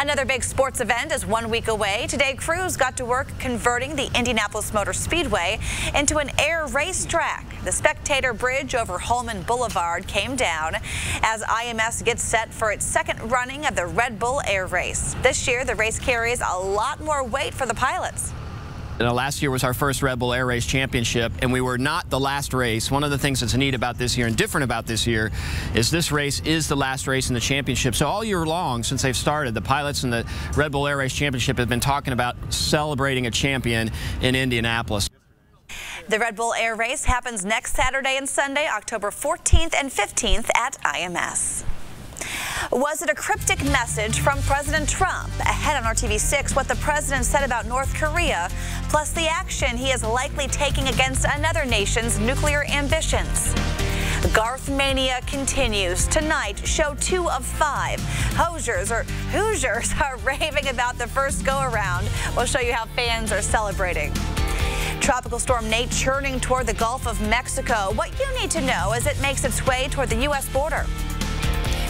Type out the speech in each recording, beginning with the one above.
Another big sports event is 1 week away. Today, crews got to work converting the Indianapolis Motor Speedway into an air racetrack. The spectator bridge over Holman Boulevard came down as IMS gets set for its second running of the Red Bull Air Race. This year, the race carries a lot more weight for the pilots. Last year was our first Red Bull Air Race Championship, and we were not the last race. One of the things that's neat about this year and different about this year is this race is the last race in the championship. So all year long, since they've started, the pilots in the Red Bull Air Race Championship have been talking about celebrating a champion in Indianapolis. The Red Bull Air Race happens next Saturday and Sunday, October 14th and 15th at IMS. Was it a cryptic message from President Trump? Ahead on RTV6, what the president said about North Korea, plus the action he is likely taking against another nation's nuclear ambitions. Garth Mania continues. Tonight, show 2 of 5. Hoosiers are raving about the first go-around. We'll show you how fans are celebrating. Tropical storm Nate churning toward the Gulf of Mexico. What you need to know as it makes its way toward the U.S. border.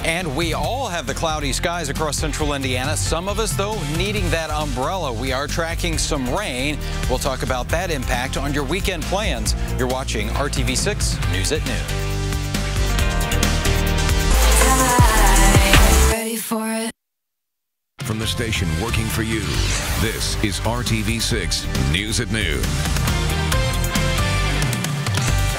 And we all have the cloudy skies across central Indiana. Some of us, though, needing that umbrella. We are tracking some rain. We'll talk about that impact on your weekend plans. You're watching RTV6 News at Noon. Ready for it? From the station working for you, this is RTV6 News at Noon.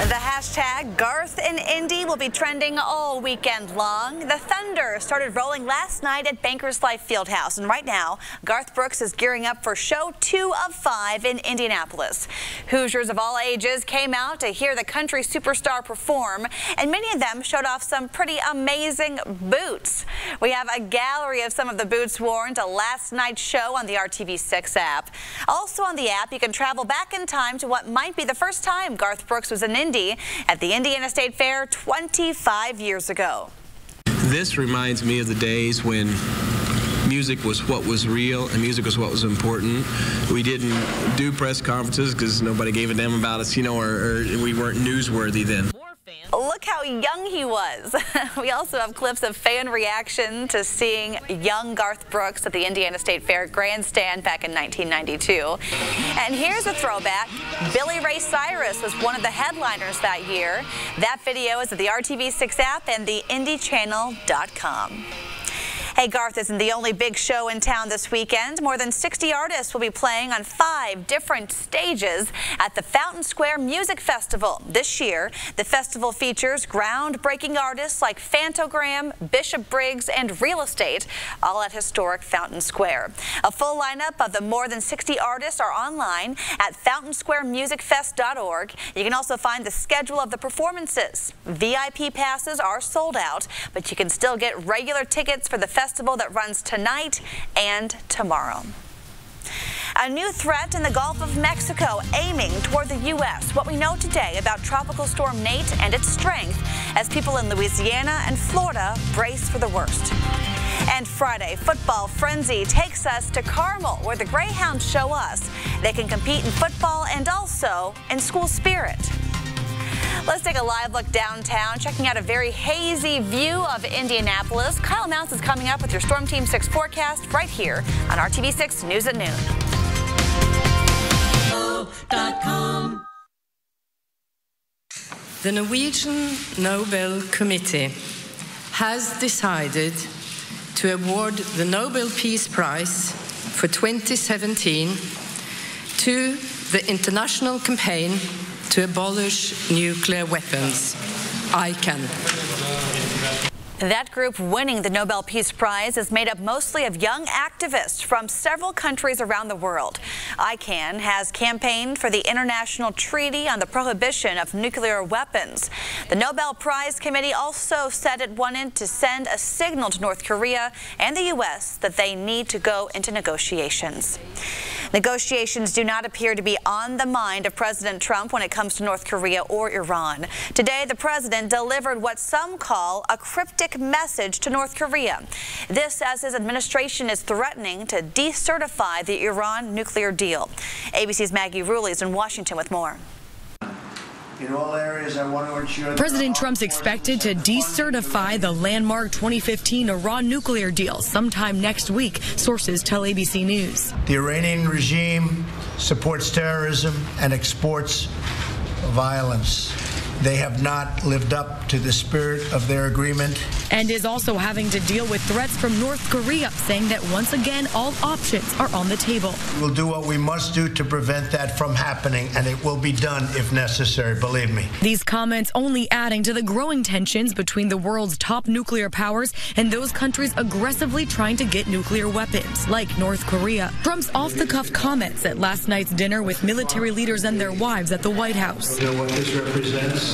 The hashtag Garth in Indy will be trending all weekend long. The Thunder started rolling last night at Bankers Life Fieldhouse, and right now, Garth Brooks is gearing up for show 2 of 5 in Indianapolis. Hoosiers of all ages came out to hear the country superstar perform, and many of them showed off some pretty amazing boots. We have a gallery of some of the boots worn to last night's show on the RTV6 app. Also on the app, you can travel back in time to what might be the first time Garth Brooks was in Indy at the Indiana State Fair 25 years ago. This reminds me of the days when music was what was real and music was what was important. We didn't do press conferences because nobody gave a damn about us, or we weren't newsworthy then. Look how young he was. We also have clips of fan reaction to seeing young Garth Brooks at the Indiana State Fair grandstand back in 1992. And here's a throwback. Billy Ray Cyrus was one of the headliners that year. That video is at the RTV6 app and the IndyChannel.com. Hey, Garth isn't the only big show in town this weekend. More than 60 artists will be playing on 5 different stages at the Fountain Square Music Festival. This year, the festival features groundbreaking artists like Fantogram, Bishop Briggs, and Real Estate, all at historic Fountain Square. A full lineup of the more than 60 artists are online at fountainsquaremusicfest.org. You can also find the schedule of the performances. VIP passes are sold out, but you can still get regular tickets for the festival that runs tonight and tomorrow. A new threat in the Gulf of Mexico aiming toward the U.S. What we know today about Tropical Storm Nate and its strength as people in Louisiana and Florida brace for the worst. And Friday, football frenzy takes us to Carmel, where the Greyhounds show us they can compete in football and also in school spirit. Let's take a live look downtown, checking out a very hazy view of Indianapolis. Kyle Mounts is coming up with your Storm Team 6 forecast right here on RTV6 News at Noon. The Norwegian Nobel Committee has decided to award the Nobel Peace Prize for 2017 to the international campaign to abolish nuclear weapons, ICAN. That group winning the Nobel Peace Prize is made up mostly of young activists from several countries around the world. ICAN has campaigned for the International Treaty on the Prohibition of Nuclear Weapons. The Nobel Prize Committee also said it wanted to send a signal to North Korea and the U.S. that they need to go into negotiations. Negotiations do not appear to be on the mind of President Trump when it comes to North Korea or Iran. Today, the president delivered what some call a cryptic message to North Korea. This as his administration is threatening to decertify the Iran nuclear deal. ABC's Maggie Rulli is in Washington with more. In all areas, I want to ensure President Trump's expected to decertify the landmark 2015 Iran nuclear deal sometime next week, sources tell ABC News. The Iranian regime supports terrorism and exports violence. They have not lived up to the spirit of their agreement. And is also having to deal with threats from North Korea, saying that once again, all options are on the table. We'll do what we must do to prevent that from happening, and it will be done if necessary, believe me. These comments only adding to the growing tensions between the world's top nuclear powers and those countries aggressively trying to get nuclear weapons, like North Korea. Trump's off-the-cuff comments at last night's dinner with military leaders and their wives at the White House. You know what this represents?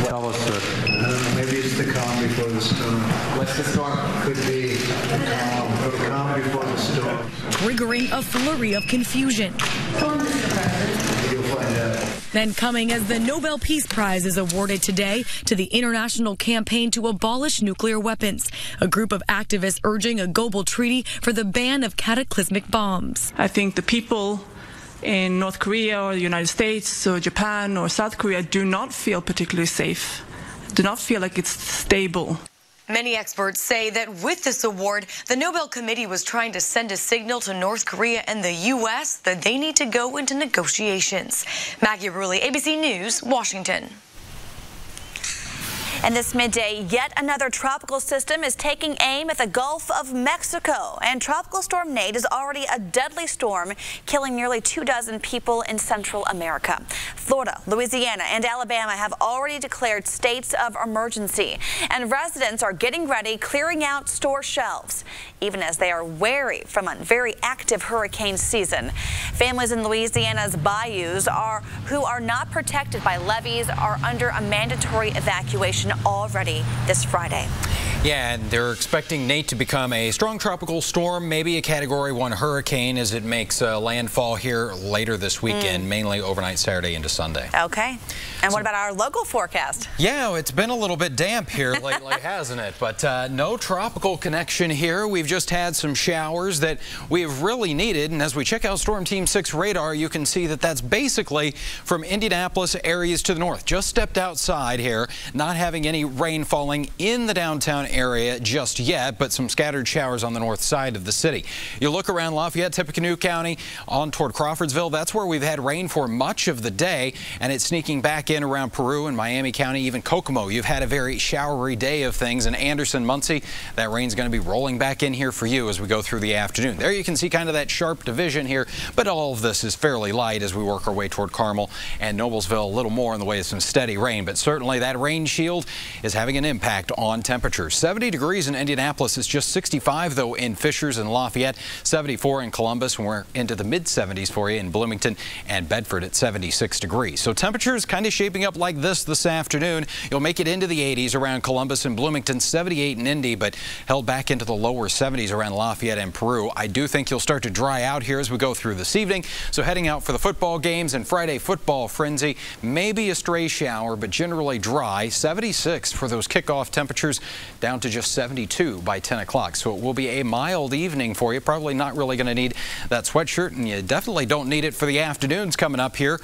Tell us, sir. Maybe it's the calm before the storm. What's the storm? Could be the calm before the storm. Triggering a flurry of confusion. You'll find out. Then coming as the Nobel Peace Prize is awarded today to the International Campaign to Abolish Nuclear Weapons, a group of activists urging a global treaty for the ban of cataclysmic bombs. I think the people in North Korea or the United States or Japan or South Korea do not feel particularly safe, do not feel like it's stable. Many experts say that with this award, the Nobel Committee was trying to send a signal to North Korea and the U.S. that they need to go into negotiations. Maggie Rulli, ABC News, Washington. And this midday, yet another tropical system is taking aim at the Gulf of Mexico. And Tropical Storm Nate is already a deadly storm, killing nearly 24 people in Central America. Florida, Louisiana, and Alabama have already declared states of emergency. And residents are getting ready, clearing out store shelves, even as they are wary from a very active hurricane season. Families in Louisiana's bayous who are not protected by levees are under a mandatory evacuation already this Friday. Yeah, and they're expecting Nate to become a strong tropical storm, maybe a Category 1 hurricane as it makes landfall here later this weekend, mainly overnight Saturday into Sunday. Okay. And what about our local forecast? Yeah, it's been a little bit damp here lately, hasn't it? But no tropical connection here. We've just had some showers that we have really needed. And as we check out Storm Team 6 radar, you can see that that's basically from Indianapolis areas to the north. Just stepped outside here, not having any rain falling in the downtown area just yet, but some scattered showers on the north side of the city. You look around Lafayette, Tippecanoe County, on toward Crawfordsville. That's where we've had rain for much of the day, and it's sneaking back in around Peru and Miami County, even Kokomo. You've had a very showery day of things. In Anderson, Muncie, that rain's going to be rolling back in here for you as we go through the afternoon. There you can see kind of that sharp division here, but all of this is fairly light as we work our way toward Carmel and Noblesville. A little more in the way of some steady rain, but certainly that rain shield is having an impact on temperatures. 70 degrees in Indianapolis. It's just 65 though in Fishers and Lafayette, 74 in Columbus, and we're into the mid-70s for you in Bloomington and Bedford at 76 degrees. So temperatures kind of shaping up like this afternoon. You'll make it into the 80s around Columbus and Bloomington, 78 in Indy, but held back into the lower 70s around Lafayette and Peru. I do think you'll start to dry out here as we go through this evening. So heading out for the football games and Friday football frenzy, maybe a stray shower, but generally dry. 76 for those kickoff temperatures, down to just 72 by 10 o'clock. So it will be a mild evening for you. Probably not really going to need that sweatshirt, and you definitely don't need it for the afternoons coming up here.